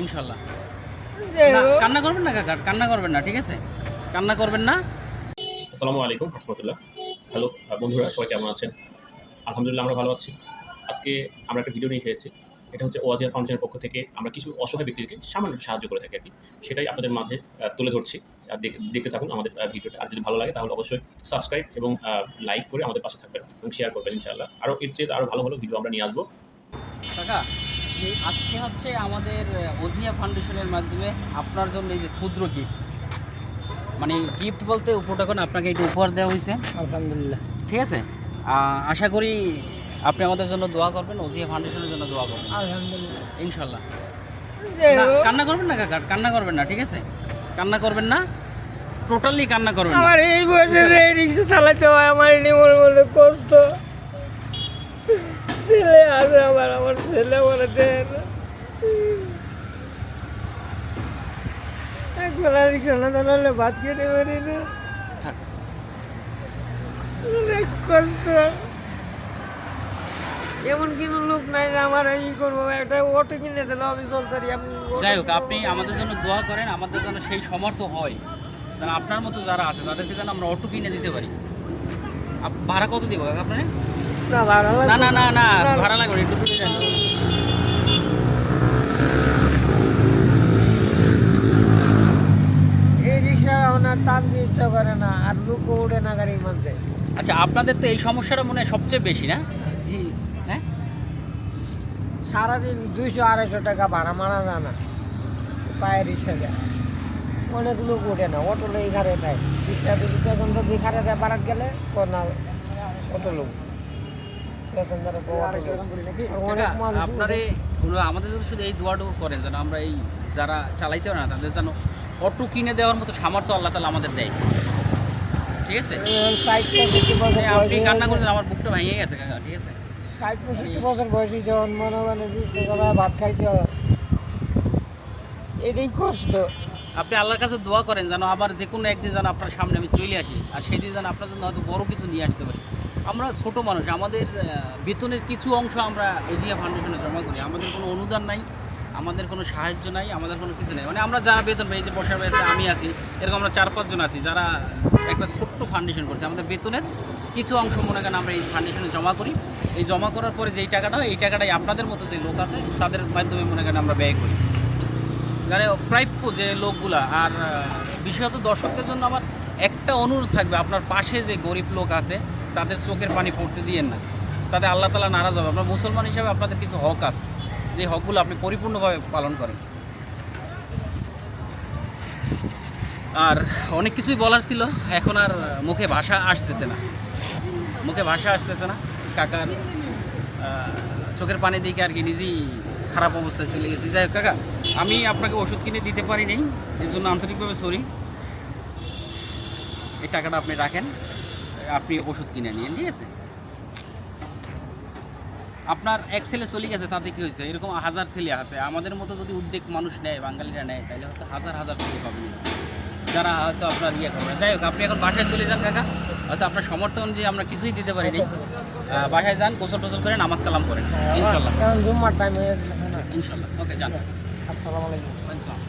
ইনশাল্লাহ। কান্না করবেন না কাকা, কান্না করবেন না, ঠিক আছে? কান্না করবেন না। আসসালামু আলাইকুম রহমতুল্লাহ। হ্যালো বন্ধুরা, সবাই কেমন আছেন? আলহামদুলিল্লাহ আমরা ভালো আছি। আজকে আমরা একটা ভিডিও নিয়ে এসেছি। এটা হচ্ছে ওয়াজিয়া ফাউন্ডেশনের পক্ষ থেকে আমরা কিছু অসহায় ব্যক্তিদেরকে সামান্য সাহায্য করে থাকি আরকি। সেটাই আপনাদের মাঝে তুলে ধরছি। আর দেখতে থাকুন আমাদের ভিডিওটা। আর যদি ভালো লাগে তাহলে অবশ্যই সাবস্ক্রাইব এবং লাইক করে আমাদের পাশে থাকবেন এবং শেয়ার করবেন ইনশাআল্লাহ। আরও এর চেয়ে আরও ভালো ভালো ভিডিও আমরা নিয়ে আসবো। কাকা, আজকে হচ্ছে আমাদের ওজিয়া ফাউন্ডেশনের মাধ্যমে আপনার জন্য এই যে ক্ষুদ্র গিফট, মানে গিফট বলতে উপঢৌকন আপনাকে একটু উপহার দেওয়া হয়েছে। আলহামদুলিল্লাহ। ঠিক আছে, আশা করি আপনি আমাদের জন্য দোয়া করবেন, ওজিয়া ফাউন্ডেশনের জন্য দোয়া করবেন আলহামদুলিল্লাহ। ইনশাল্লাহ। কান্না করবেন না কাকা, কান্না করবেন না, ঠিক আছে? কান্না করবেন না, টোটালি কান্না করবেন না। আমার এই বয়সে এই রিক্সা চালাতে হয়, আমার নিমর বলে কষ্ট। ছেলে আছে আমার ছেলে বলে দেন একবেলা রিক্সা না চালালে ভাত খেতে পারি না, থাক। অনেক কষ্ট। এমন কোনো লোক নাই যে আমার এই করবো, একটা অটো কিনে দিলে আমি চলতে পারি। যাই হোক, আপনি আমাদের জন্য দোয়া করেন, আমাদের জন্য সেই সমর্থ হয় যেন আপনার মতো যারা আছে তাদেরকে যেন আমরা অটো কিনে দিতে পারি। ভাড়া কত দিব কাকা আপনার? না ভাড়া না না না না, ভাড়া লাগবে না, একটু দূরে যান। এই রিক্সা ওনার টান দিয়ে ইচ্ছা করে না, আর লোক ওঠে না গাড়ির মধ্যে। আচ্ছা, আপনাদের তো এই সমস্যাটা মনে হয় সবচেয়ে বেশি, না? জি, হ্যাঁ, সারাদিন 200-250 টাকা ভাড়া মারা যায় না পায়ে রিক্সা যায়। অনেক লোক ওঠে না, অটো লোক এখানে দেয় রিক্সা যদি পেছন তো এখানে দেয় বারাত গেলে না অটো লোক অনেক মানুষ আপনারে আমাদের যদি শুধু এই দোয়াটুকু করেন যেন আমরা এই যারা চালাইতে পারে না তাদের যেন অটো কিনে দেওয়ার মতো সামর্থ্য আল্লাহ তাআলা আমাদের দেয়, ঠিক আছে? 60-65 বছর আপনি কান্না করছেন, আমার বুকটা ভেঙে গেছে কাকা, ঠিক আছে? 60-65 বছর বয়সী যখন মনে মানে ভাত খাইতে হয়, এটাই কষ্ট। আপনি আল্লাহর কাছে দোয়া করেন যেন আবার যে কোনো একদিন যেন আপনার সামনে আমি চলে আসি, আর সেই দিন যেন আপনার জন্য হয়তো বড় কিছু নিয়ে আসতে পারি। আমরা ছোট মানুষ, আমাদের বেতনের কিছু অংশ আমরা ওজিয়া ফাউন্ডেশনে জমা করি। আমাদের কোনো অনুদান নাই, আমাদের কোনো সাহায্য নাই, আমাদের কোনো কিছু নেই। মানে আমরা যারা বেতন পাই, এই যে বসার বয়সে আমি আছি, এরকম আমরা 4-5 জন আছি যারা একটা ছোট্ট ফাউন্ডেশন করছে। আমাদের বেতনের কিছু অংশ মনে করেন আমরা এই ফাউন্ডেশনে জমা করি। এই জমা করার পরে যেই টাকাটা হয়, এই টাকাটাই আপনাদের মতো যে লোক আছে তাদের মাধ্যমে মনে করেন আমরা ব্যয় করি। মানে প্রাপ্য যে লোকগুলা। আর বিশেষত দর্শকদের জন্য আমার একটা অনুরোধ থাকবে, আপনার পাশে যে গরিব লোক আছে তাদের চোখের পানি পড়তে দিয়েন না, তাতে আল্লাহ তাআলা নারাজ হবে। আপনার মুসলমান হিসাবে আপনাদের কিছু হক আছে, যে হকগুলো আপনি পরিপূর্ণভাবে পালন করেন। আর অনেক কিছুই বলার ছিল, এখন আর মুখে ভাষা আসতেছে না। কাকার চোখের পানি দিকে আর কি নিজেই খারাপ অবস্থায় চলে গেছি। যাই হোক কাকা, আমি আপনাকে ওষুধ কিনে দিতে পারি নাই, এর জন্য আন্তরিকভাবে সরি। এই টাকাটা আপনি রাখেন, আপনি ওষুধ কিনে নিন, ঠিক আছে? আপনার এক ছেলে চলে গেছে, তাতে কি হয়েছে? এরকম হাজার ছেলে আছে। আমাদের মতো যদি উদ্যোগ মানুষ নেয়, বাঙালিরা নেয়, তাহলে হয়তো হাজার হাজার ছেলে পাবেন যারা হয়তো আপনার ইয়ে করবে। যাই হোক, আপনি এখন বাসায় চলে যান কাকা, হয়তো আপনার সমর্থন অনুযায়ী আমরা কিছুই দিতে পারিনি। বাসায় যান, গোসল টোসল করে নামাজ কালাম করেন ইনশাল্লাহ। এখন জুম্মার টাইম হয়ে গেছে না। ইনশাল্লাহ, ওকে, যান। আসসালামু আলাইকুম। আসসালাম।